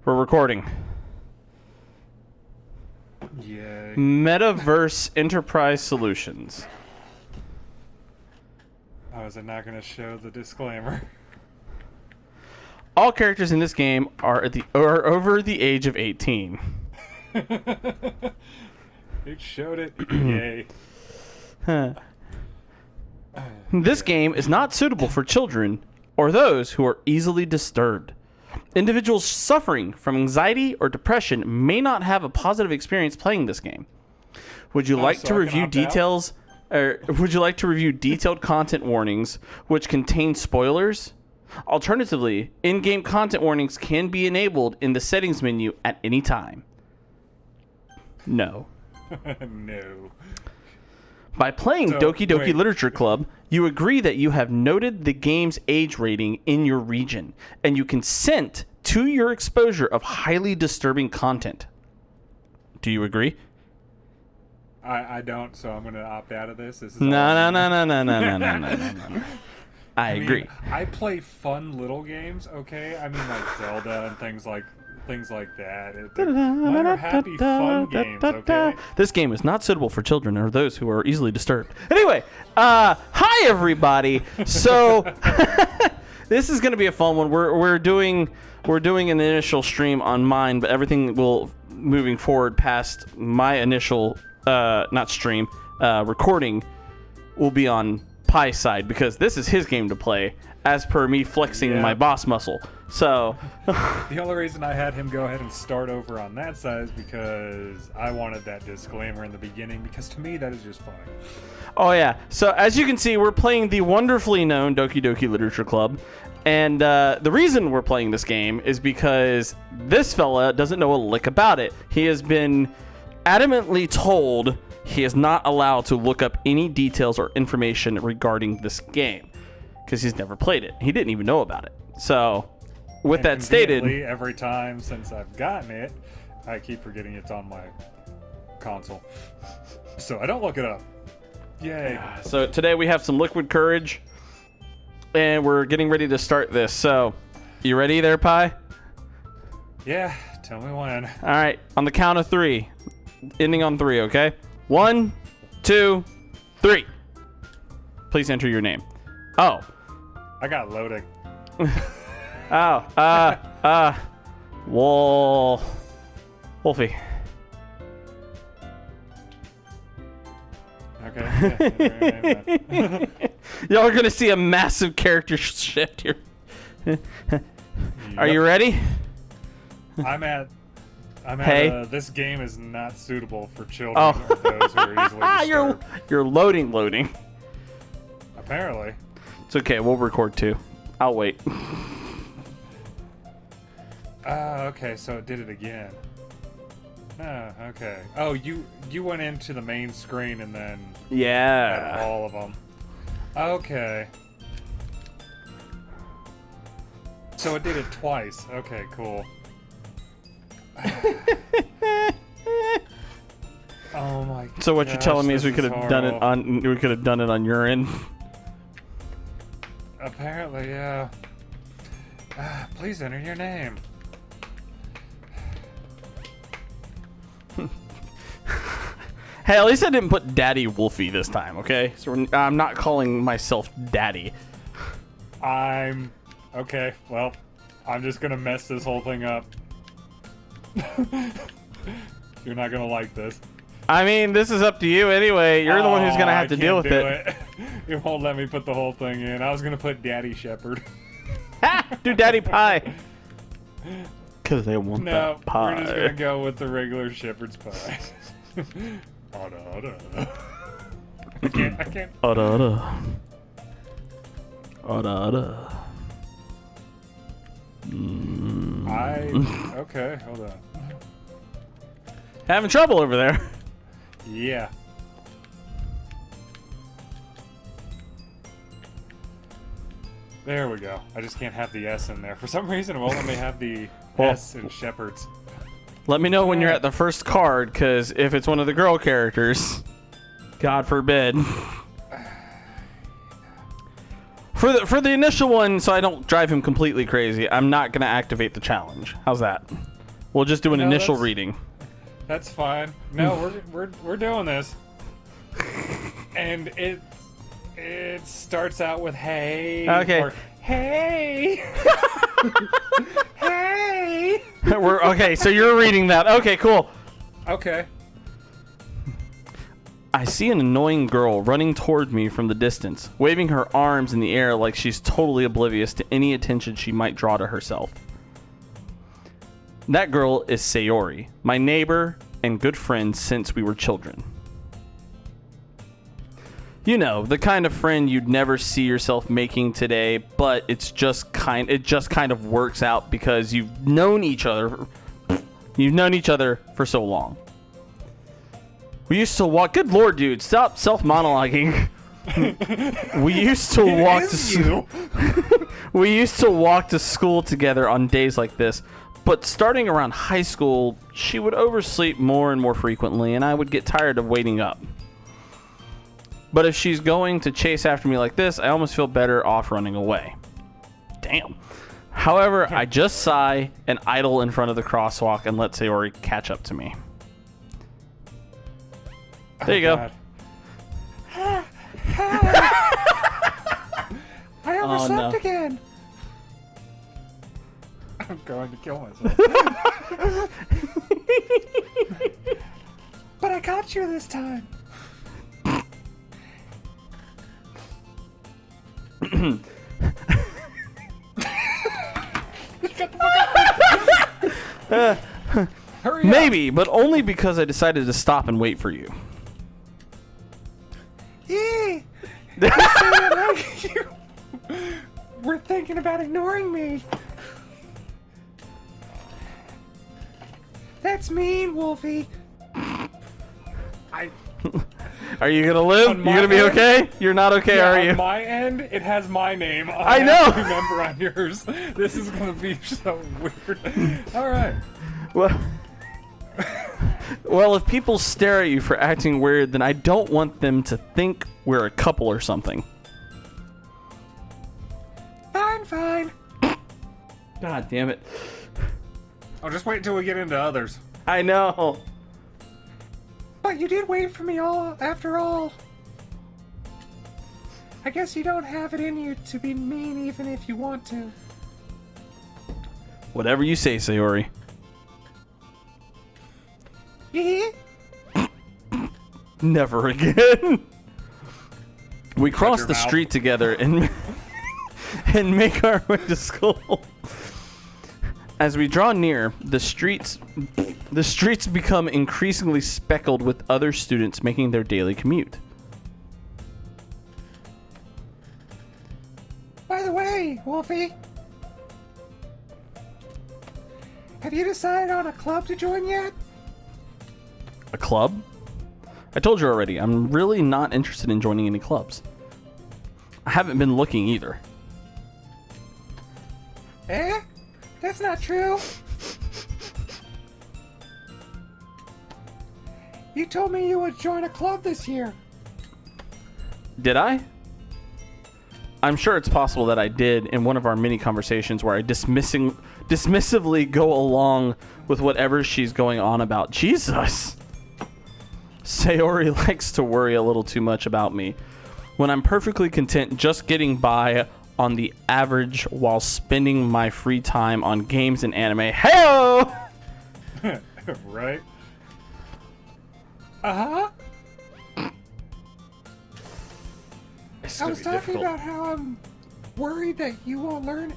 We're recording. Yay. Metaverse Enterprise Solutions. Oh, is it not going to show the disclaimer? All characters in this game are over the age of 18. It showed it. Yay. This game is not suitable for children or those who are easily disturbed. Individuals suffering from anxiety or depression may not have a positive experience playing this game. Would you like to review details, or would you like to review detailed content warnings which contain spoilers? Alternatively, in-game content warnings can be enabled in the settings menu at any time. No. No. By playing Doki Doki Literature Club, you agree that you have noted the game's age rating in your region, and you consent to your exposure of highly disturbing content. Do you agree? I don't, so I'm going to opt out of this. This is No. I agree. I play fun little games, okay? I mean, like Zelda and things like that. Mine are happy, fun games, okay? This game is not suitable for children or those who are easily disturbed. Anyway, hi everybody. So this is going to be a fun one. We're doing an initial stream on mine, but everything will moving forward past my initial not stream recording will be on Pie's side because this is his game to play, as per me flexing my boss muscle. So the only reason I had him go ahead and start over on that side is because I wanted that disclaimer in the beginning, because to me that is just fine. Oh yeah. So as you can see, we're playing the wonderfully known Doki Doki Literature Club. And the reason we're playing this game is because this fella doesn't know a lick about it. He has been adamantly told he is not allowed to look up any details or information regarding this game because he's never played it. He didn't even know about it. So with that stated, every time since I've gotten it, I keep forgetting it's on my console. So I don't look it up. Yay. So today we have some liquid courage. And we're getting ready to start this. So, you ready there, Pie? Yeah, tell me when. All right, on the count of 3. Ending on 3, okay? 1, 2, 3. Please enter your name. Oh. I got loading. Wolfie. Okay. Y'all are going to see a massive character shift here. Are you ready? I'm at hey. This game is not suitable for children or those who are easily disturbed. You're loading. Apparently. It's okay. We'll record too. I'll wait. Okay. So it did it again. Okay. Oh, you went into the main screen and then had all of them. Okay. So it did it twice. Okay, cool. Oh my. So what you're telling me is we could have done it on your end. Apparently, yeah. Please enter your name. Hey, at least I didn't put Daddy Wolfie this time, okay? So I'm not calling myself Daddy. Okay, well, I'm just gonna mess this whole thing up. You're not gonna like this. I mean, this is up to you anyway. You're the one who's gonna have to deal with it. It won't let me put the whole thing in. I was gonna put Daddy Shepherd. Do Daddy Pie. Because they want that pie. We're just gonna go with the regular shepherd's pie. I can't. Okay, hold on. Having trouble over there. Yeah. There we go. I just can't have the S in there. For some reason, it won't let me have the S in shepherds. Let me know when you're at the first card, because if it's one of the girl characters, God forbid. For the initial one, so I don't drive him completely crazy, I'm not going to activate the challenge. How's that? We'll just do an No, initial that's- reading. That's fine. No, we're doing this. And it starts out with hey. Okay. Or, hey. Hey. Okay, so you're reading that. Okay, cool. Okay. I see an annoying girl running toward me from the distance, waving her arms in the air like she's totally oblivious to any attention she might draw to herself. That girl is Sayori, my neighbor and good friend since we were children. You know, the kind of friend you'd never see yourself making today, but it just kind of works out because you've known each other for so long. We used to walk. Good lord, dude, stop self-monologuing. We used to walk to We used to walk to school together on days like this, but starting around high school, she would oversleep more and more frequently, and I would get tired of waiting up. But if she's going to chase after me like this, I almost feel better off running away. Damn. However, I just sigh and idle in front of the crosswalk and let Sayori catch up to me. There you go. I overslept no. again. I'm going to kill myself. But I got you this time. Hurry up. Maybe, but only because I decided to stop and wait for you. Yee! I like you. We're thinking about ignoring me. That's mean, Wolfie. Are you gonna live? On You my gonna be end? okay? You're not okay, Yeah, are you? on my end, it has my name. I have know. to remember on yours. This is gonna be so weird. All right. Well, well, if people stare at you for acting weird, then I don't want them to think we're a couple or something. Fine. God damn it. I'll just wait until we get into others. I know. But you did wait for me after all. I guess you don't have it in you to be mean even if you want to. Whatever you say, Sayori. Yeah. Never again. We cross your the mouth. street together and make our way to school. As we draw near, the streets become increasingly speckled with other students making their daily commute. By the way, Wolfie, have you decided on a club to join yet? A club? I told you already, I'm really not interested in joining any clubs. I haven't been looking either. Eh? That's not true. You told me you would join a club this year. Did I? I'm sure it's possible that I did in one of our mini conversations where I dismissively go along with whatever she's going on about. Jesus! Sayori likes to worry a little too much about me, when I'm perfectly content just getting by on the average while spending my free time on games and anime. Hey-o! Right? Uh-huh. I was talking about how I'm worried that you won't learn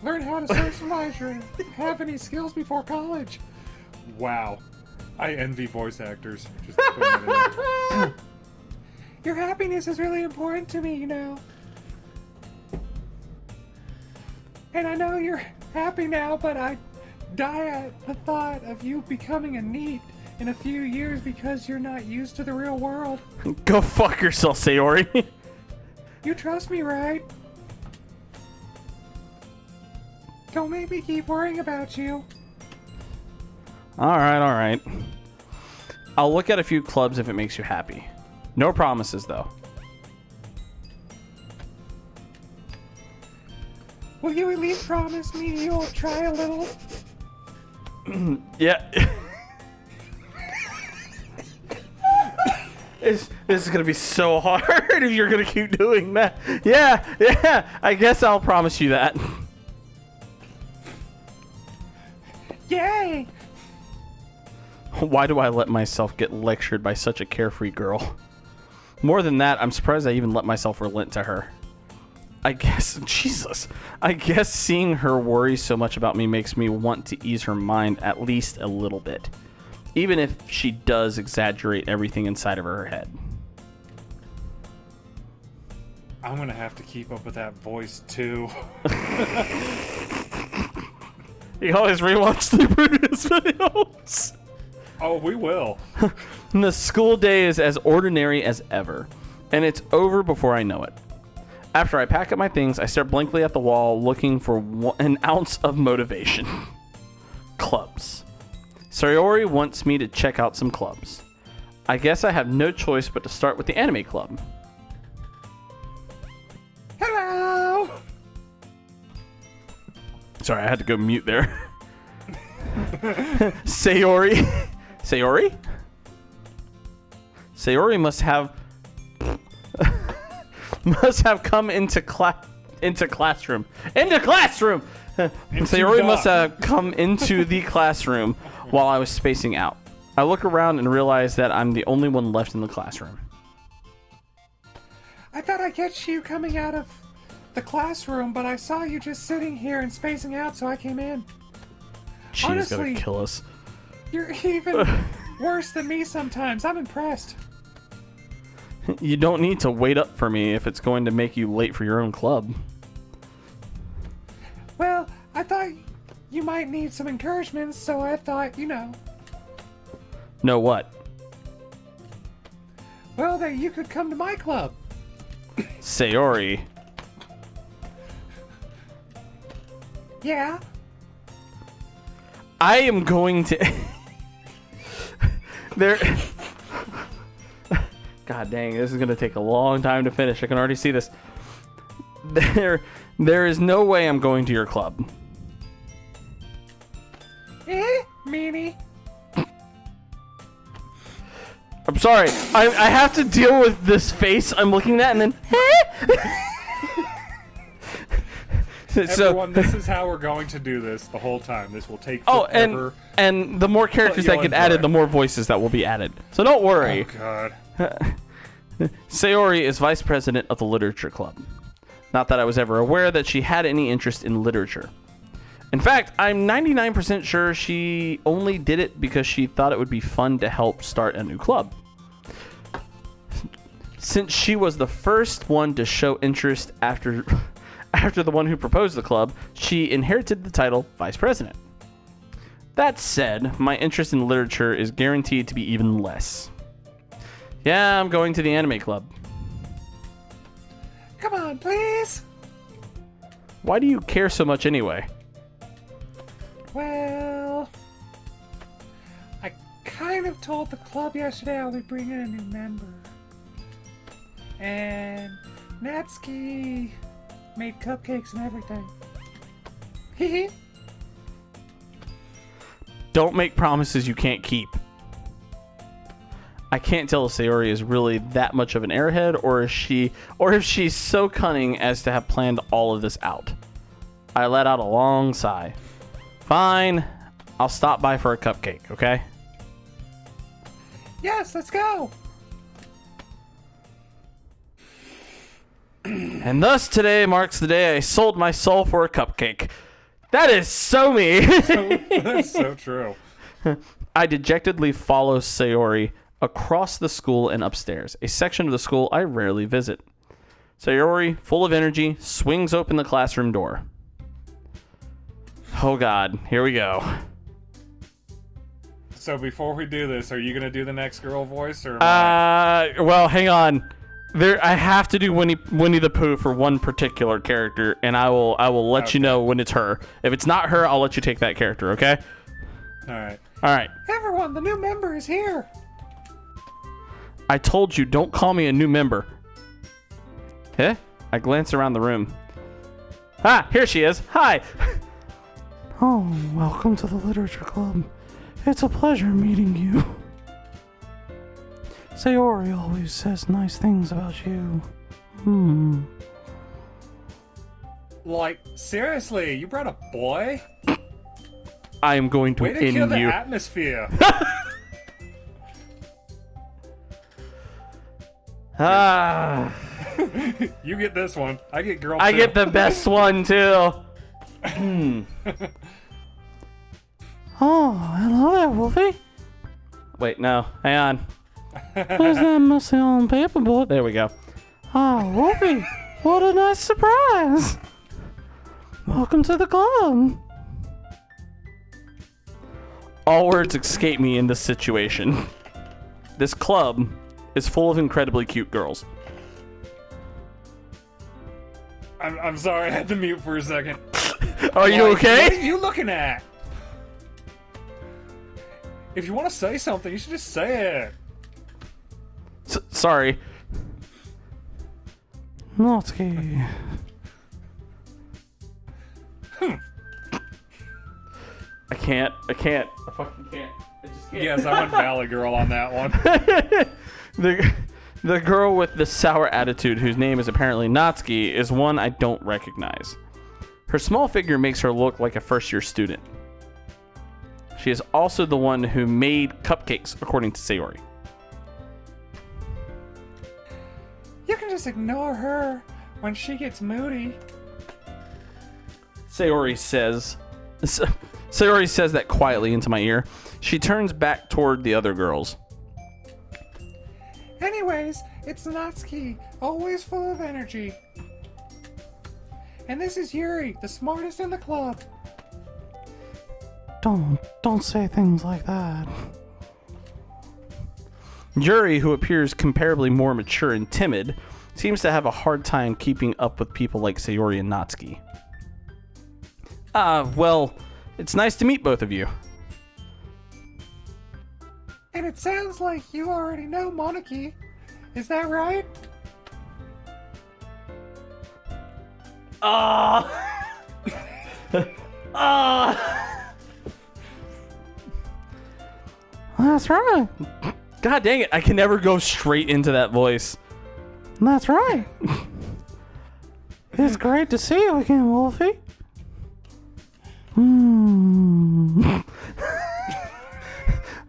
how to socialize or have any skills before college. Wow. I envy voice actors. Just putting it in there. Your happiness is really important to me, you know. And I know you're happy now, but I die at the thought of you becoming a NEET in a few years because you're not used to the real world. Go fuck yourself, Sayori. You trust me, right? Don't make me keep worrying about you. Alright. I'll look at a few clubs if it makes you happy. No promises, though. Will you at least promise me you'll try a little? Yeah. This is gonna be so hard if you're gonna keep doing that. Yeah. I guess I'll promise you that. Yay! Why do I let myself get lectured by such a carefree girl? More than that, I'm surprised I even let myself relent to her. I guess seeing her worry so much about me makes me want to ease her mind at least a little bit. Even if she does exaggerate everything inside of her head. I'm gonna have to keep up with that voice too. You always rewatch the Brutus videos. Oh, we will. The school day is as ordinary as ever, and it's over before I know it. After I pack up my things, I stare blankly at the wall, looking for an ounce of motivation. Clubs. Sayori wants me to check out some clubs. I guess I have no choice but to start with the anime club. Hello! Sorry, I had to go mute there. Sayori? Sayori must have come into classroom. Sayori must have come into the classroom while I was spacing out. I look around and realize that I'm the only one left in the classroom. I thought I'd catch you coming out of the classroom, but I saw you just sitting here and spacing out, so I came in. She's Honestly, gonna kill us. You're even worse than me sometimes. I'm impressed. You don't need to wait up for me if it's going to make you late for your own club. Well, I thought you might need some encouragement, so I thought, Know what? Well, that you could come to my club. Sayori. Yeah? I am going to... God dang, this is going to take a long time to finish. I can already see this. There is no way I'm going to your club. Meanie. I'm sorry. I have to deal with this face I'm looking at and then... Everyone, this is how we're going to do this the whole time. This will take forever. And the more characters that get added, the more voices that will be added. So don't worry. Oh, God. Sayori is vice president of the literature club. Not that I was ever aware that she had any interest in literature. In fact, I'm 99% sure she only did it because she thought it would be fun to help start a new club. Since she was the first one to show interest after the one who proposed the club, she inherited the title vice president. That said, my interest in literature is guaranteed to be even less. Yeah, I'm going to the anime club. Come on, please. Why do you care so much anyway? Well, I kind of told the club yesterday I'll be bringing a new member. And Natsuki made cupcakes and everything. Hee. Don't make promises you can't keep. I can't tell if Sayori is really that much of an airhead or if she's so cunning as to have planned all of this out. I let out a long sigh. Fine, I'll stop by for a cupcake, okay? Yes, let's go. And thus today marks the day I sold my soul for a cupcake. That is so me. That's so true. I dejectedly follow Sayori across the school and upstairs, a section of the school I rarely visit. Sayori, full of energy, swings open the classroom door. Oh God, here we go. So before we do this, are you going to do the next girl voice? Or well, hang on. I have to do Winnie the Pooh for one particular character, and I will let you know when it's her. If it's not her, I'll let you take that character, okay? All right. Everyone, the new member is here. I told you, don't call me a new member. I glance around the room. Ah, here she is. Hi. Oh, welcome to the Literature Club. It's a pleasure meeting you. Sayori always says nice things about you. Like, seriously, you brought a boy? I am going to Way to end kill the you. atmosphere. You get this one. I get girl I two. get the best one too. Oh, hello there, Wolfie. Wait, no, hang on. Where's that messy on paperboard? There we go. Oh, Wolfie, what a nice surprise. Welcome to the club. All words escape me in this situation. This club is full of incredibly cute girls. I'm sorry, I had to mute for a second. Are you okay? What are you looking at? If you want to say something, you should just say it. Sorry. Naughty. I can't. I fucking can't. I just can't. Yes, I went Valley Girl on that one. The girl with the sour attitude, whose name is apparently Natsuki, is one I don't recognize. Her small figure makes her look like a first-year student. She is also the one who made cupcakes, according to Sayori. You can just ignore her when she gets moody. Sayori says that quietly into my ear. She turns back toward the other girls. Anyways, it's Natsuki, always full of energy. And this is Yuri, the smartest in the club. Don't say things like that. Yuri, who appears comparably more mature and timid, seems to have a hard time keeping up with people like Sayori and Natsuki. Well, it's nice to meet both of you. And it sounds like you already know Monarchy. Is that right? That's right. God dang it, I can never go straight into that voice. That's right. It's great to see you again, Wolfie.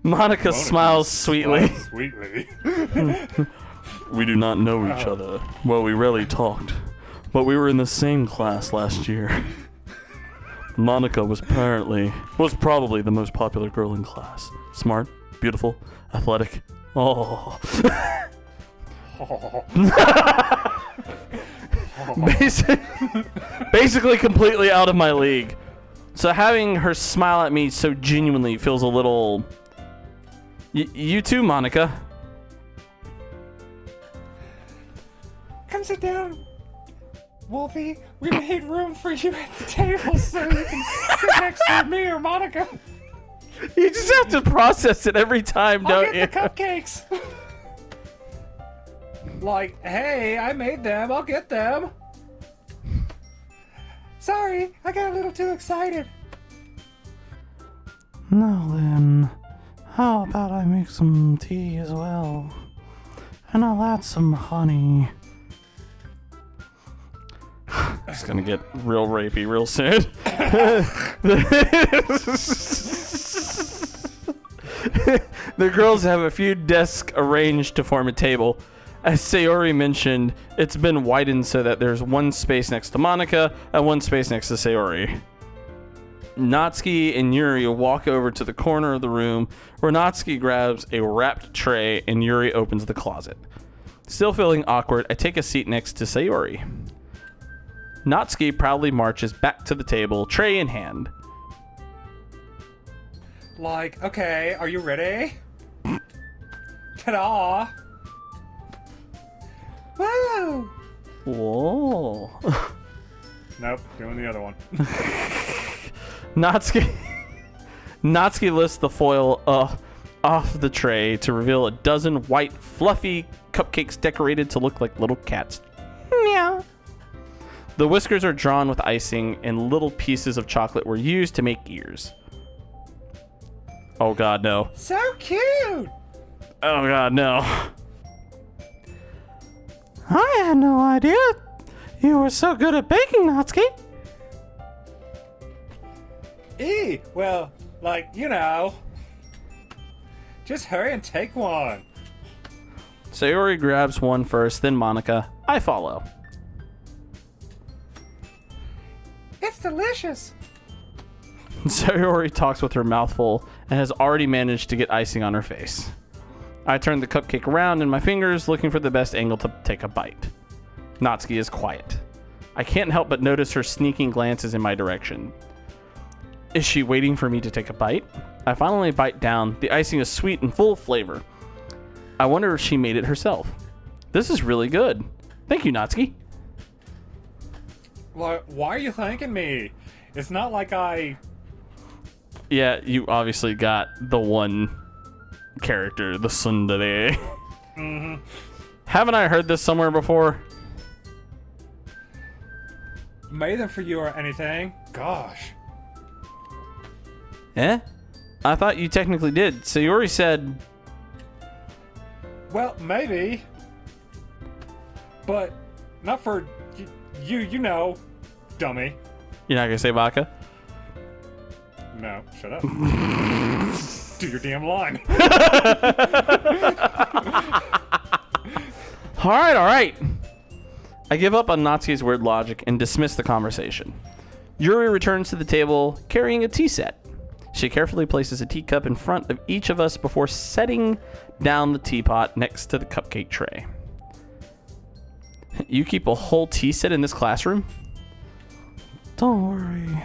Monica smiles sweetly. We do not know each other. Well, we rarely talked, but we were in the same class last year. Monica was probably the most popular girl in class. Smart, beautiful, athletic. Oh. Basically completely out of my league. So having her smile at me so genuinely feels a little... You too, Monica. Come sit down, Wolfie. We made room for you at the table so you can sit next to me or Monica. You just have to process it every time, don't you? I'll get the cupcakes. Like, hey, I made them. I'll get them. Sorry, I got a little too excited. Now then, how about I make some tea as well? And I'll add some honey. It's gonna get real rapey real soon. The girls have a few desks arranged to form a table. As Sayori mentioned, it's been widened so that there's one space next to Monica and one space next to Sayori. Natsuki and Yuri walk over to the corner of the room where Natsuki grabs a wrapped tray and Yuri opens the closet. Still feeling awkward, I take a seat next to Sayori. Natsuki proudly marches back to the table, tray in hand. Like, okay, are you ready? Ta-da! Whoa! Whoa. Nope, doing the other one. Natsuki lifts the foil off the tray to reveal a dozen white, fluffy cupcakes decorated to look like little cats. Meow. The whiskers are drawn with icing, and little pieces of chocolate were used to make ears. Oh god, no. So cute! Oh god, no. I had no idea you were so good at baking, Natsuki. Well, like, you know. Just hurry and take one. Sayori grabs one first, then Monica. I follow. It's delicious. Sayori talks with her mouth full and has already managed to get icing on her face. I turn the cupcake around in my fingers, looking for the best angle to take a bite. Natsuki is quiet. I can't help but notice her sneaking glances in my direction. Is she waiting for me to take a bite? I finally bite down. The icing is sweet and full of flavor. I wonder if she made it herself. This is really good. Thank you, Natsuki. Why are you thanking me? It's not like I... Yeah, you obviously got the one character, the tsundere. Mm-hmm. Haven't I heard this somewhere before? Made them for you or anything. Gosh. Eh? I thought you technically did. Sayori said... Well, maybe. But not for you know, dummy. You're not gonna say vodka? No, shut up. Do your damn line. Alright. I give up on Natsuki's weird logic and dismiss the conversation. Yuri returns to the table carrying a tea set. She carefully places a teacup in front of each of us before setting down the teapot next to the cupcake tray. You keep a whole tea set in this classroom? Don't worry.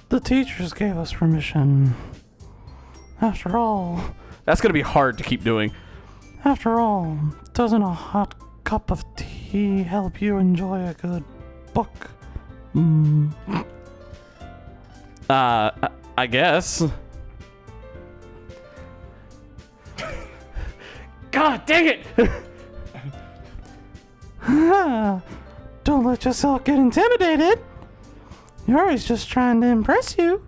The teachers gave us permission. After all, That's gonna be hard to keep doing. doesn't a hot cup of tea help you enjoy a good book? I guess. God dang it! Don't let yourself get intimidated. Yuri's just trying to impress you.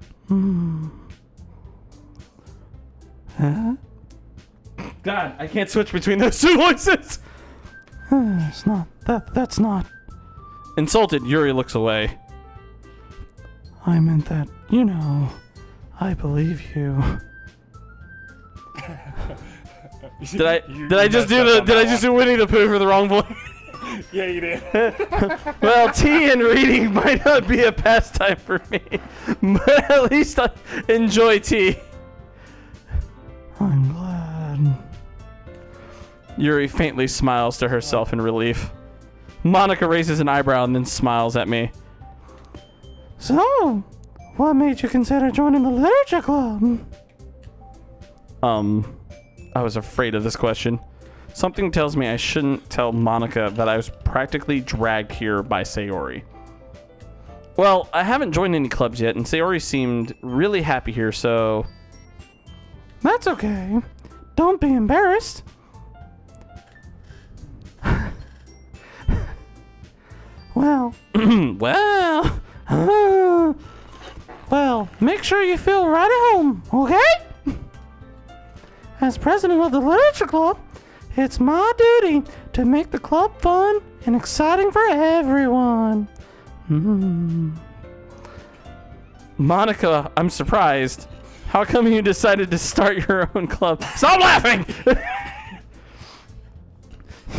God, I can't switch between those two voices. It's not that's not. Insulted, Yuri looks away. I meant that, you know, I believe you. Did I just do Winnie the Pooh for the wrong voice? Yeah, you did. Well, tea and reading might not be a pastime for me, but at least I enjoy tea. I'm glad. Yuri faintly smiles to herself in relief. Monica raises an eyebrow and then smiles at me. So, what made you consider joining the literature club? I was afraid of this question. Something tells me I shouldn't tell Monica that I was practically dragged here by Sayori. Well, I haven't joined any clubs yet, and Sayori seemed really happy here, so... That's okay. Don't be embarrassed. Well, well, make sure you feel right at home, okay? As president of the literature club, it's my duty to make the club fun and exciting for everyone. Monica, I'm surprised. How come you decided to start your own club? Stop laughing!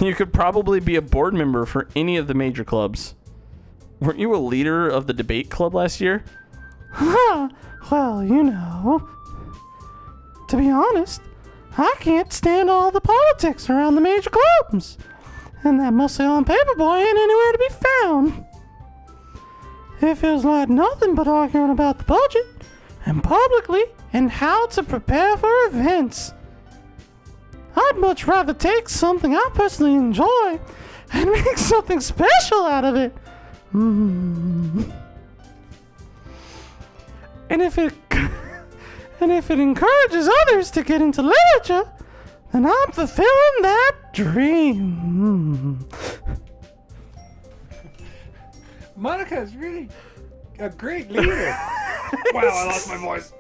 You could probably be a board member for any of the major clubs. Weren't you a leader of the debate club last year? Well, you know, to be honest, I can't stand all the politics around the major clubs. And that muscle on paperboy ain't anywhere to be found. It feels like nothing but arguing about the budget, and publicly, and how to prepare for events. I'd much rather take something I personally enjoy and make something special out of it. And if it encourages others to get into literature, then I'm fulfilling that dream. Monica is really a great leader. Wow, I lost my voice.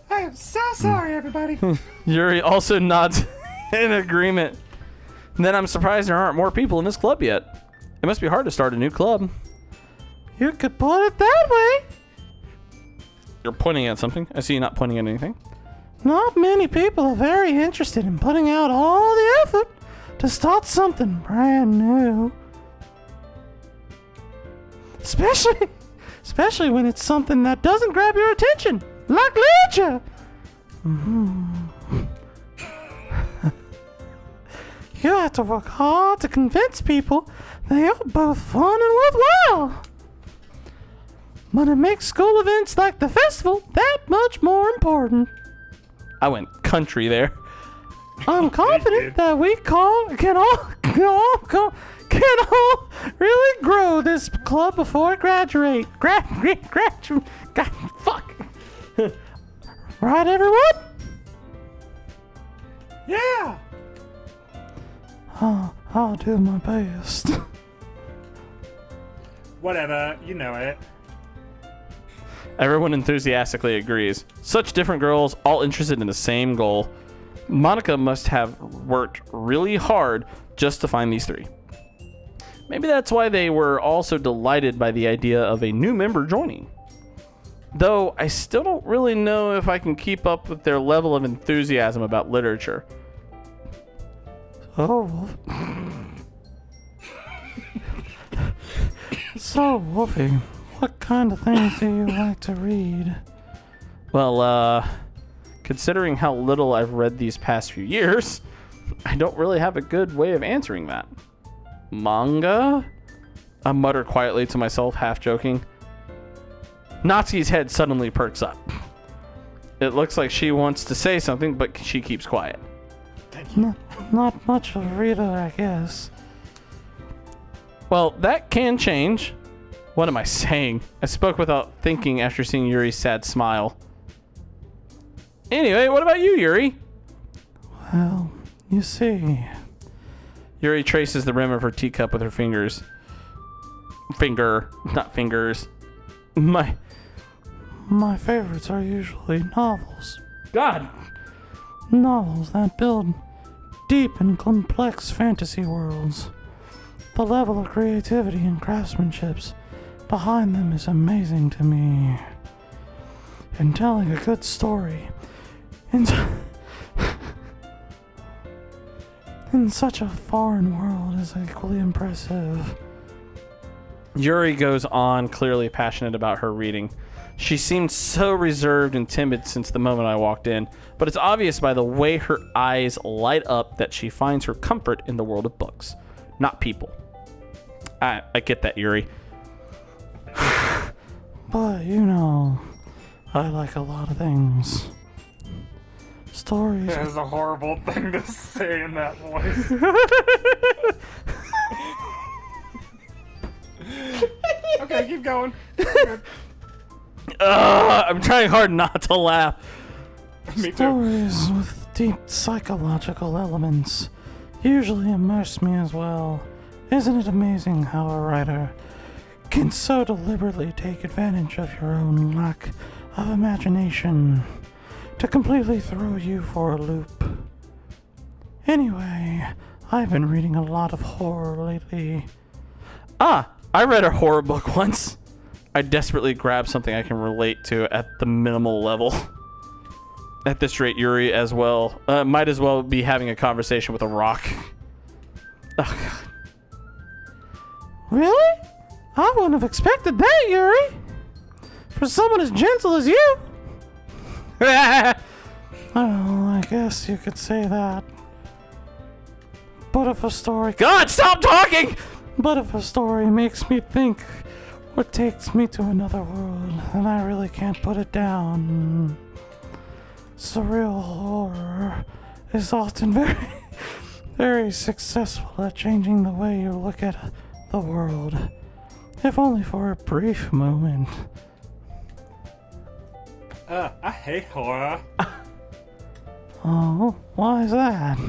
I am so sorry, everybody. Yuri also nods in agreement. Then I'm surprised there aren't more people in this club yet. It must be hard to start a new club. You could put it that way. You're pointing at something. I see you not pointing at anything. Not many people are very interested in putting out all the effort to start something brand new. Especially when it's something that doesn't grab your attention, like literature. You have to work hard to convince people that you're both fun and worthwhile. But it makes school events like the festival that much more important. I went country there. I'm confident that we can all really grow this club before it graduate. Graduate. God, fuck. Right, everyone? Yeah. I'll do my best. Whatever, you know it. Everyone enthusiastically agrees. Such different girls, all interested in the same goal. Monica must have worked really hard just to find these three. Maybe that's why they were all so delighted by the idea of a new member joining. Though I still don't really know if I can keep up with their level of enthusiasm about literature. Oh. So, Wolfie, what kind of things do you like to read? Well, considering how little I've read these past few years, I don't really have a good way of answering that. Manga? I mutter quietly to myself, half joking. Natsuki's head suddenly perks up. It looks like she wants to say something, but she keeps quiet. Not much of a reader, I guess. Well, that can change. What am I saying? I spoke without thinking after seeing Yuri's sad smile. Anyway, what about you, Yuri? Well, you see... Yuri traces the rim of her teacup with her fingers. Not fingers. My favorites are usually novels. God! Novels that build deep and complex fantasy worlds. The level of creativity and craftsmanship behind them is amazing to me. And telling a good story in such a foreign world is equally impressive. Yuri goes on, clearly passionate about her reading. She seemed so reserved and timid since the moment I walked in, but it's obvious by the way her eyes light up that she finds her comfort in the world of books, not people. I get that, Yuri. But, you know, I like a lot of things. Stories. That is a horrible thing to say in that voice. Okay, keep going. I'm trying hard not to laugh. Me too. Stories with deep psychological elements usually immerse me as well. Isn't it amazing how a writer can so deliberately take advantage of your own lack of imagination to completely throw you for a loop? Anyway, I've been reading a lot of horror lately. I read a horror book once. I desperately grabbed something I can relate to at the minimal level. At this rate, Yuri as well might as well be having a conversation with a rock. Oh, God. Really? I wouldn't have expected that, Yuri. For someone as gentle as you. Well, I guess you could say that. But if a story... God, stop talking! But if a story makes me think or takes me to another world, then I really can't put it down. Surreal horror is often very successful at changing the way you look at the world, if only for a brief moment. I hate horror. Oh, why is that?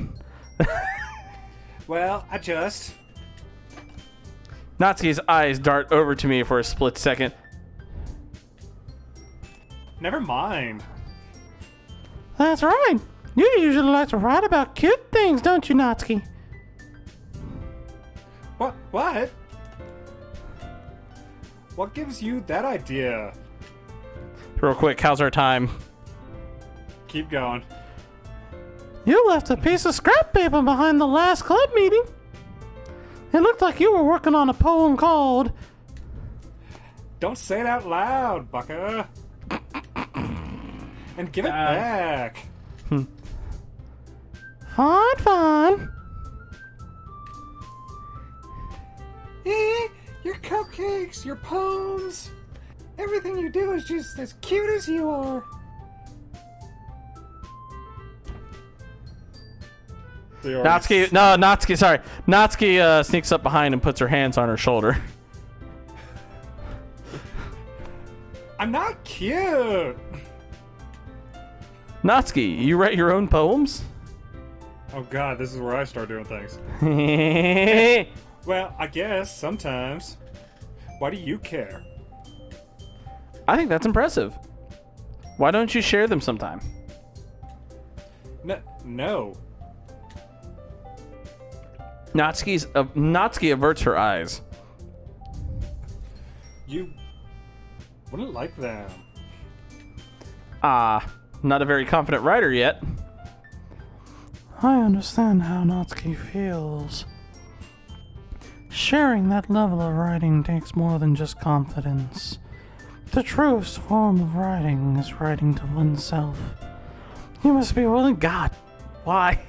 Well, I just... Natsuki's eyes dart over to me for a split second. Never mind. That's right. You usually like to write about cute things, don't you, Natsuki? What? What? What gives you that idea? Real quick, how's our time? Keep going. You left a piece of scrap paper behind the last club meeting. It looked like you were working on a poem called... Don't say it out loud, Bucka. And give it back. Fine. Your cupcakes, your poems, everything you do is just as cute as you are. Natsuki sneaks up behind and puts her hands on her shoulder. I'm not cute. Natsuki, you write your own poems? Oh god, this is where I start doing things. Well, I guess sometimes. Why do you care? I think that's impressive. Why don't you share them sometime? No. Natsuki averts her eyes. You wouldn't like them. Not a very confident writer yet. I understand how Natsuki feels. Sharing that level of writing takes more than just confidence. The truest form of writing is writing to oneself. You must be willing... God, why?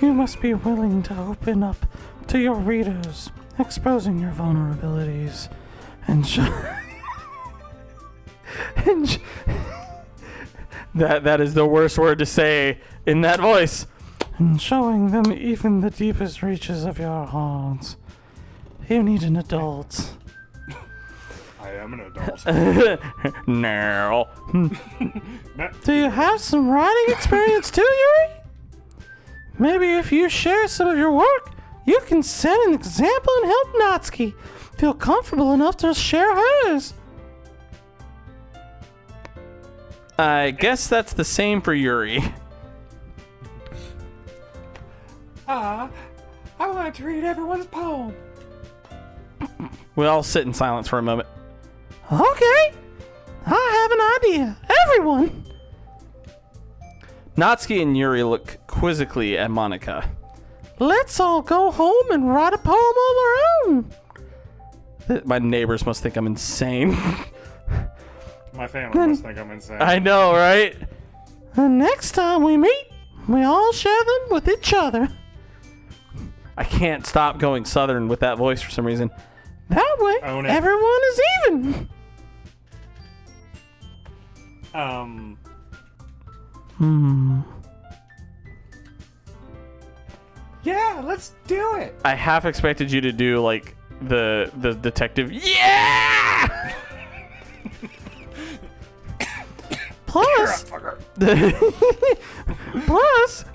You must be willing to open up to your readers, exposing your vulnerabilities, and That is the worst word to say in that voice. And showing them even the deepest reaches of your hearts. You need an adult. I am an adult. No. Do you have some writing experience too, Yuri? Maybe if you share some of your work, you can set an example and help Natsuki feel comfortable enough to share hers. I guess that's the same for Yuri. I wanted to read everyone's poem. We all sit in silence for a moment. Okay, I have an idea. Everyone! Natsuki and Yuri look quizzically at Monica. Let's all go home and write a poem of our own. My neighbors must think I'm insane. My family must think I'm insane. I know, right? The next time we meet, we all share them with each other. I can't stop going southern with that voice for some reason. That way, Own it. everyone is even. Yeah, let's do it. I half expected you to do like the detective. Yeah! Plus,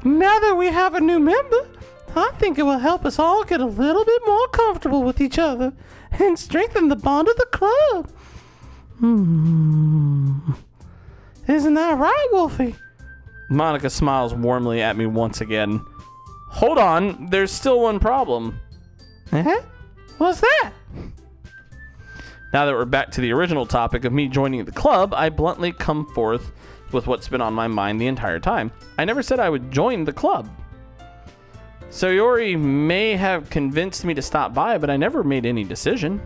now that we have a new member, I think it will help us all get a little bit more comfortable with each other and strengthen the bond of the club. Isn't that right, Wolfie? Monica smiles warmly at me once again. Hold on, there's still one problem. What's that? Now that we're back to the original topic of me joining the club, I bluntly come forth with what's been on my mind the entire time. I never said I would join the club. Sayori may have convinced me to stop by, but I never made any decision.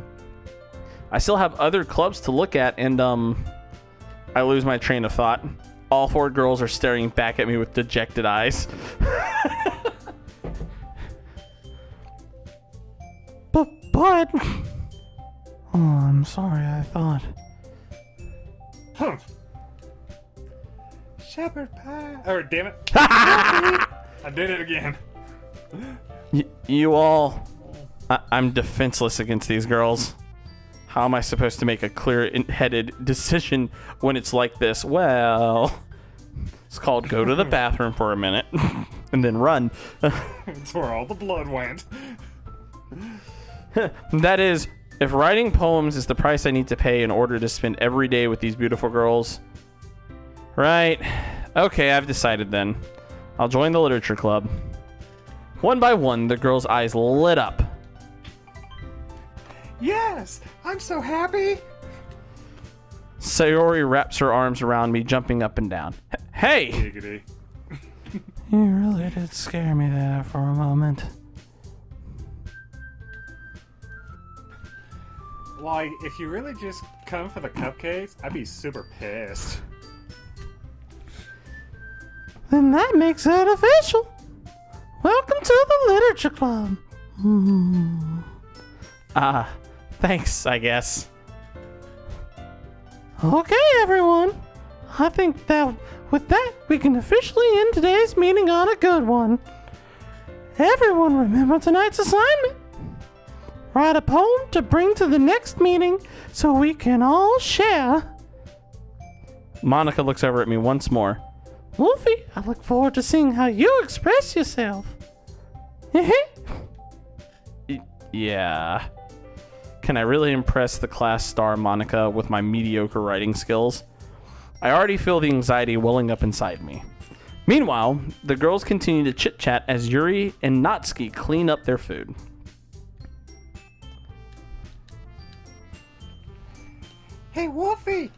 I still have other clubs to look at, and I lose my train of thought. All four girls are staring back at me with dejected eyes. But... Oh, I'm sorry, I thought. Shepherd pie. Oh, damn it. I did it again. You all... I'm defenseless against these girls. How am I supposed to make a clear-headed decision when it's like this? Well... It's called go to the bathroom for a minute and then run. That's where all the blood went. That is, if writing poems is the price I need to pay in order to spend every day with these beautiful girls. Right. Okay, I've decided then. I'll join the literature club. One by one, the girl's eyes lit up. Yes! I'm so happy! Sayori wraps her arms around me, jumping up and down. Hey! Giggity. You really did scare me there for a moment. Like, if you really just come for the cupcakes, I'd be super pissed. Then that makes it official. Welcome to the Literature Club. Thanks, I guess. Okay, everyone. I think that with that, we can officially end today's meeting on a good one. Everyone remember tonight's assignment. Write a poem to bring to the next meeting so we can all share. Monica looks over at me once more. Wolfie, I look forward to seeing how you express yourself. Yeah. Can I really impress the class star Monica with my mediocre writing skills? I already feel the anxiety welling up inside me. Meanwhile, the girls continue to chit-chat as Yuri and Natsuki clean up their food. Hey, Wolfie!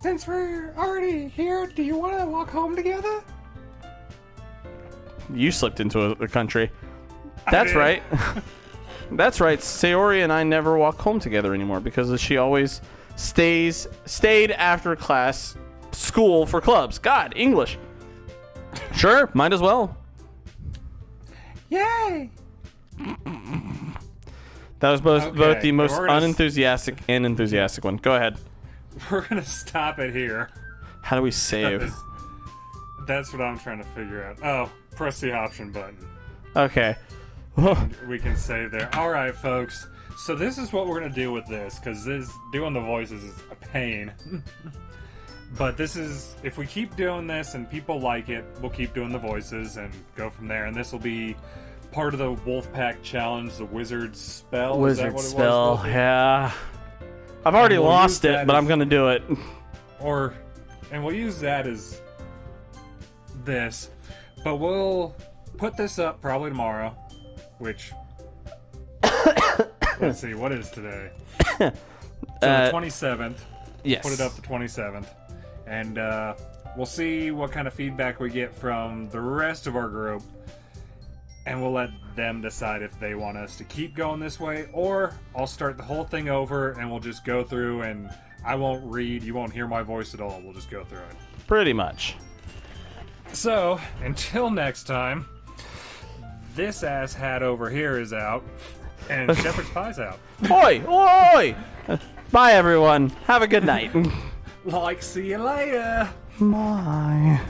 Since we're already here, do you want to walk home together? You slipped into a country. That's did. right. That's right. Sayori and I never walk home together anymore because she always stayed after class school for clubs. God, English. Sure, might as well. Yay! That was both the most we're gonna unenthusiastic and enthusiastic one. Go ahead. We're gonna stop it here. How do we save? That's what I'm trying to figure out. Oh, press the option button. Okay. We can save there. Alright, folks. So this is what we're gonna do with this, because doing the voices is a pain. But this is, if we keep doing this and people like it, we'll keep doing the voices and go from there. And this will be part of the Wolfpack Challenge, the Wizard Spell. Wizard is that what it spell, was? yeah. I've already we'll lost use it, that but as- I'm gonna do it. And we'll use that as this. But we'll put this up probably tomorrow, which... Let's see, what is today? So the 27th. Yes. Put it up the 27th. And we'll see what kind of feedback we get from the rest of our group. And we'll let them decide if they want us to keep going this way, or I'll start the whole thing over and we'll just go through and I won't read, you won't hear my voice at all. We'll just go through it. Pretty much. So, until next time, this ass hat over here is out, and Shepherd's Pie's out. Oi! Oi! Bye, everyone. Have a good night. Like, see you later! My.